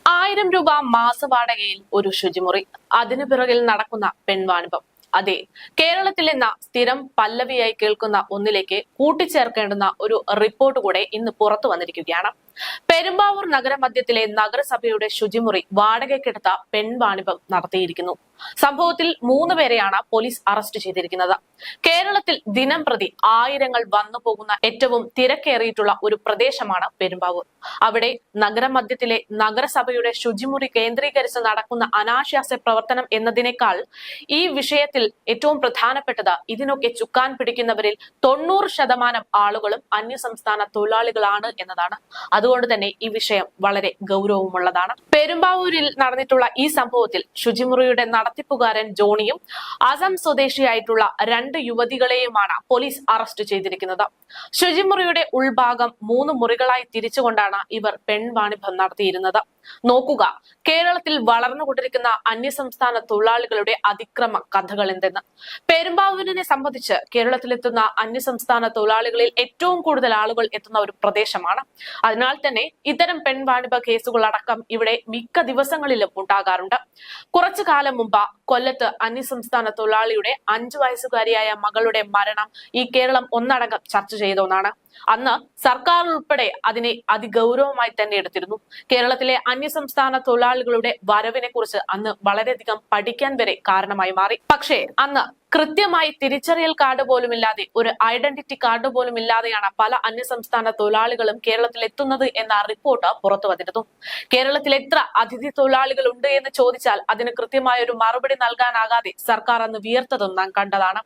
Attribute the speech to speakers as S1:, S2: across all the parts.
S1: 1000 രൂപ മാസവാടകയിൽ ഒരു ശുചിമുറി, അതിനു പിറകിൽ നടക്കുന്ന പെൺവാണിഭം. അതെ, കേരളത്തിൽ ഇന്ന് സ്ഥിരം പല്ലവിയായി കേൾക്കുന്ന ഒന്നിലേക്ക് കൂട്ടിച്ചേർക്കേണ്ടുന്ന ഒരു റിപ്പോർട്ട് കൂടെ ഇന്ന് പുറത്തു വന്നിരിക്കുകയാണ്. പെരുമ്പാവൂർ നഗരമധ്യത്തിലെ നഗരസഭയുടെ ശുചിമുറി വാടകയ്ക്കെടുത്ത പെൺവാണിഭം നടത്തിയിരിക്കുന്നു. സംഭവത്തിൽ 3 പേരെയാണ് പോലീസ് അറസ്റ്റ് ചെയ്തിരിക്കുന്നത്. കേരളത്തിൽ ദിനം പ്രതി ആയിരങ്ങൾ വന്നു പോകുന്ന ഏറ്റവും തിരക്കേറിയിട്ടുള്ള ഒരു പ്രദേശമാണ് പെരുമ്പാവൂർ. അവിടെ നഗരമധ്യത്തിലെ നഗരസഭയുടെ ശുചിമുറി കേന്ദ്രീകരിച്ച് നടക്കുന്ന അനാശാസ്യ പ്രവർത്തനം എന്നതിനേക്കാൾ ഈ വിഷയത്തിൽ ഏറ്റവും പ്രധാനപ്പെട്ടത് ഇതിനൊക്കെ ചുക്കാൻ പിടിക്കുന്നവരിൽ 90% ആളുകളും അന്യസംസ്ഥാന തൊഴിലാളികളാണ് എന്നതാണ്. അതുകൊണ്ട് തന്നെ ഈ വിഷയം വളരെ ഗൗരവമുള്ളതാണ്. പെരുമ്പാവൂരിൽ നടന്നിട്ടുള്ള ഈ സംഭവത്തിൽ ശുചിമുറിയുടെ നടത്തിപ്പുകാരൻ ജോണിയും അസം സ്വദേശിയായിട്ടുള്ള 2 യുവതികളെയുമാണ് പോലീസ് അറസ്റ്റ് ചെയ്തിരിക്കുന്നത്. ശുചിമുറിയുടെ ഉൾഭാഗം 3 മുറികളായി തിരിച്ചുകൊണ്ടാണ് ഇവർ പെൺവാണിഭം നടത്തിയിരുന്നത്. നോക്കുക, കേരളത്തിൽ വളർന്നുകൊണ്ടിരിക്കുന്ന അന്യസംസ്ഥാന തൊഴിലാളികളുടെ അതിക്രമ കഥകൾ എന്തെന്ന്. പെരുമ്പാവൂരിനെ സംബന്ധിച്ച് കേരളത്തിലെത്തുന്ന അന്യസംസ്ഥാന തൊഴിലാളികളിൽ ഏറ്റവും കൂടുതൽ ആളുകൾ എത്തുന്ന ഒരു പ്രദേശമാണ്. അതിനാൽ തന്നെ ഇത്തരം പെൺവാണിഭ കേസുകൾ അടക്കം ഇവിടെ മിക്ക ദിവസങ്ങളിലും ഉണ്ടാകാറുണ്ട്. കുറച്ചു കാലം മുമ്പ് കൊല്ലത്ത് അന്യസംസ്ഥാന തൊഴിലാളിയുടെ 5 വയസ്സുകാരിയായ മകളുടെ മരണം ഈ കേരളം ഒന്നടങ്കം ചർച്ച ചെയ്ത ഒന്നാണ്. അന്ന് സർക്കാർ ഉൾപ്പെടെ അതിനെ അതിഗൗരവമായി തന്നെ എടുത്തിരുന്നു. കേരളത്തിലെ അന്യസംസ്ഥാന തൊഴിലാളികളുടെ വരവിനെ കുറിച്ച് അന്ന് വളരെയധികം പഠിക്കാൻ വരെ കാരണമായി മാറി. പക്ഷേ അന്ന് കൃത്യമായി തിരിച്ചറിയൽ കാർഡ് പോലും ഇല്ലാതെ, ഒരു ഐഡന്റിറ്റി കാർഡ് പോലും ഇല്ലാതെയാണ് പല അന്യസംസ്ഥാന തൊഴിലാളികളും കേരളത്തിൽ എത്തുന്നത് എന്ന റിപ്പോർട്ട് പുറത്തു വന്നിരുന്നു. കേരളത്തിൽ എത്ര അതിഥി തൊഴിലാളികൾ ഉണ്ട് എന്ന് ചോദിച്ചാൽ അതിന് കൃത്യമായ ഒരു മറുപടി നൽകാനാകാതെ സർക്കാർ അന്ന് വിയർത്തതും നാം കണ്ടതാണ്.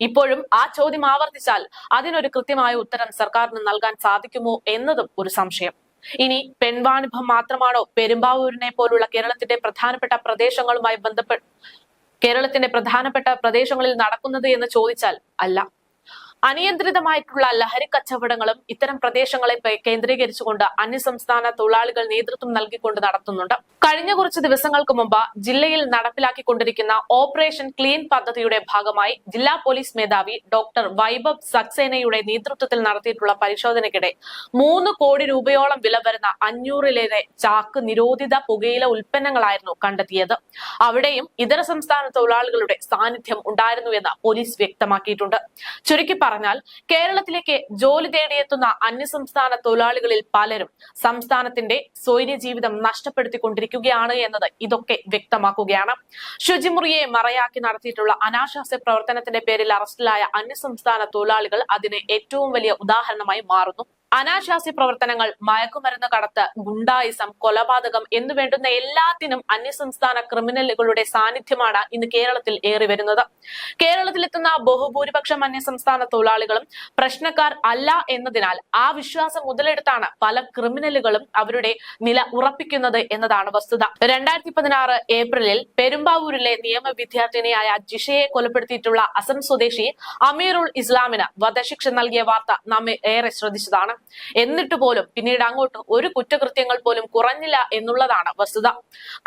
S1: ഇപ്പോഴും ആ ചോദ്യം ആവർത്തിച്ചാൽ അതിനൊരു കൃത്യമായ ഉത്തരം സർക്കാരിന് നൽകാൻ സാധിക്കുമോ എന്നതും ഒരു സംശയം. ഇനി പെൺവാണിഭം മാത്രമാണോ പെരുമ്പാവൂരിനെ പോലുള്ള കേരളത്തിന്റെ പ്രധാനപ്പെട്ട പ്രദേശങ്ങളിൽ നടക്കുന്നത് എന്ന് ചോദിച്ചാൽ അല്ല. അനിയന്ത്രിതമായിട്ടുള്ള ലഹരി കച്ചവടങ്ങളും ഇത്തരം പ്രദേശങ്ങളെ കേന്ദ്രീകരിച്ചുകൊണ്ട് അന്യസംസ്ഥാന തൊഴിലാളികൾ നേതൃത്വം നൽകിക്കൊണ്ട് നടത്തുന്നുണ്ട്. കഴിഞ്ഞ കുറച്ച് ദിവസങ്ങൾക്ക് മുമ്പ് ജില്ലയിൽ നടപ്പിലാക്കിക്കൊണ്ടിരിക്കുന്ന ഓപ്പറേഷൻ ക്ലീൻ പദ്ധതിയുടെ ഭാഗമായി ജില്ലാ പോലീസ് മേധാവി ഡോക്ടർ വൈഭവ് സക്സേനയുടെ നേതൃത്വത്തിൽ നടത്തിയിട്ടുള്ള പരിശോധനയ്ക്കിടെ 3 കോടി രൂപയോളം വില വരുന്ന 500-ലേറെ ചാക്ക് നിരോധിത പുകയില ഉൽപ്പന്നങ്ങളായിരുന്നു കണ്ടെത്തിയത്. അവിടെയും ഇതര സംസ്ഥാന തൊഴിലാളികളുടെ സാന്നിധ്യം ഉണ്ടായിരുന്നുവെന്ന് പോലീസ് വ്യക്തമാക്കിയിട്ടുണ്ട്. ചുരുക്കി പറഞ്ഞാൽ കേരളത്തിലേക്ക് ജോലി തേടിയെത്തുന്ന അന്യസംസ്ഥാന തൊഴിലാളികളിൽ പലരും സംസ്ഥാനത്തിന്റെ സ്വൈര്യ ജീവിതം നഷ്ടപ്പെടുത്തിക്കൊണ്ടിരിക്കുകയാണ് എന്നത് ഇതൊക്കെ വ്യക്തമാക്കുകയാണ്. ശുചിമുറിയെ മറയാക്കി നടത്തിയിട്ടുള്ള അനാശാസ്യ പ്രവർത്തനത്തിന്റെ പേരിൽ അറസ്റ്റിലായ അന്യസംസ്ഥാന തൊഴിലാളികൾ അതിന് ഏറ്റവും വലിയ ഉദാഹരണമായി മാറുന്നു. അനാശാസ്യ പ്രവർത്തനങ്ങൾ, മയക്കുമരുന്ന് കടത്ത്, ഗുണ്ടായിസം, കൊലപാതകം എന്നു വേണ്ടുന്ന എല്ലാത്തിനും അന്യസംസ്ഥാന ക്രിമിനലുകളുടെ സാന്നിധ്യമാണ് ഇന്ന് കേരളത്തിൽ ഏറി വരുന്നത്. കേരളത്തിലെത്തുന്ന ബഹുഭൂരിപക്ഷം അന്യസംസ്ഥാന തൊഴിലാളികളും പ്രശ്നക്കാർ അല്ല എന്നതിനാൽ ആ വിശ്വാസം മുതലെടുത്താണ് പല ക്രിമിനലുകളും അവരുടെ നില ഉറപ്പിക്കുന്നത് എന്നതാണ് വസ്തുത. 2016 ഏപ്രിലിൽ പെരുമ്പാവൂരിലെ നിയമ വിദ്യാർത്ഥിനിയായ ജിഷയെ കൊലപ്പെടുത്തിയിട്ടുള്ള അസം സ്വദേശി അമീറുൽ ഇസ്ലാമിന് വധശിക്ഷ നൽകിയ വാർത്ത നമ്മെ ഏറെ ശ്രദ്ധിച്ചതാണ്. എന്നിട്ട് പോലും പിന്നീട് അങ്ങോട്ട് ഒരു കുറ്റകൃത്യങ്ങൾ പോലും കുറഞ്ഞില്ല എന്നുള്ളതാണ് വസ്തുത.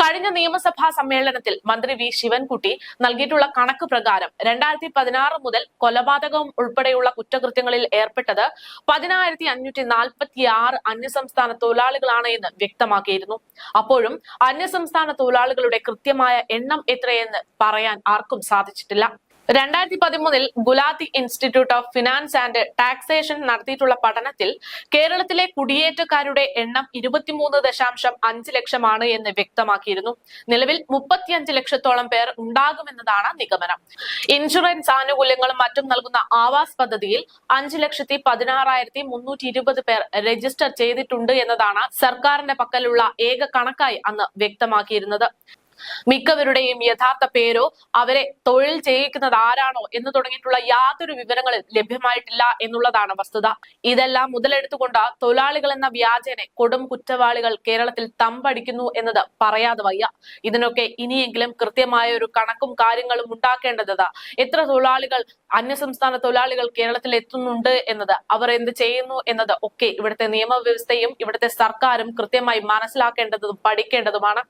S1: കഴിഞ്ഞ നിയമസഭാ സമ്മേളനത്തിൽ മന്ത്രി വി ശിവൻകുട്ടി നൽകിയിട്ടുള്ള കണക്ക് പ്രകാരം 2016 മുതൽ കൊലപാതകം ഉൾപ്പെടെയുള്ള കുറ്റകൃത്യങ്ങളിൽ ഏർപ്പെട്ടത് 10,546 അന്യസംസ്ഥാന തൊഴിലാളികളാണ് എന്ന് വ്യക്തമാക്കിയിരുന്നു. അപ്പോഴും അന്യസംസ്ഥാന തൊഴിലാളികളുടെ കൃത്യമായ എണ്ണം എത്രയെന്ന് പറയാൻ ആർക്കും സാധിച്ചിട്ടില്ല. 2013 Gulati institute of finance and taxation നടത്തിയിട്ടുള്ള പഠനത്തിൽ കേരളത്തിലെ കുടിയേറ്റക്കാരുടെ എണ്ണം 23.5 ലക്ഷമാണ് എന്ന് വ്യക്തമാക്കിയിരുന്നു. നിലവിൽ 35 ലക്ഷത്തോളം പേർ ഉണ്ടാകുമെന്നതാണ് നിഗമനം. ഇൻഷുറൻസ് ആനുകൂല്യങ്ങളും മറ്റും നൽകുന്ന ആവാസ് പദ്ധതിയിൽ 5,16,320 പേർ രജിസ്റ്റർ ചെയ്തിട്ടുണ്ട് എന്നതാണ് സർക്കാരിന്റെ പക്കലുള്ള ഏക കണക്കായി അന്ന് വ്യക്തമാക്കിയിരുന്നത്. മിക്കവരുടെയും യഥാർത്ഥ പേരോ അവരെ തൊഴിൽ ചെയ്യിക്കുന്നത് ആരാണോ എന്ന് തുടങ്ങിയിട്ടുള്ള യാതൊരു വിവരങ്ങളും ലഭ്യമായിട്ടില്ല എന്നുള്ളതാണ് വസ്തുത. ഇതെല്ലാം മുതലെടുത്തുകൊണ്ട് തൊഴിലാളികൾ എന്ന വ്യാജേന കൊടും കുറ്റവാളികൾ കേരളത്തിൽ തമ്പടിക്കുന്നു എന്നത് പറയാതെ വയ്യ. ഇതിനൊക്കെ ഇനിയെങ്കിലും കൃത്യമായ ഒരു കണക്കും കാര്യങ്ങളും ഉണ്ടാക്കേണ്ടത്. എത്ര തൊഴിലാളികൾ, അന്യസംസ്ഥാന തൊഴിലാളികൾ കേരളത്തിൽ എത്തുന്നുണ്ട് എന്നത്, അവർ എന്ത് ചെയ്യുന്നു എന്നത് ഒക്കെ ഇവിടുത്തെ നിയമവ്യവസ്ഥയും ഇവിടുത്തെ സർക്കാരും കൃത്യമായി മനസ്സിലാക്കേണ്ടതും പഠിക്കേണ്ടതുമാണ്.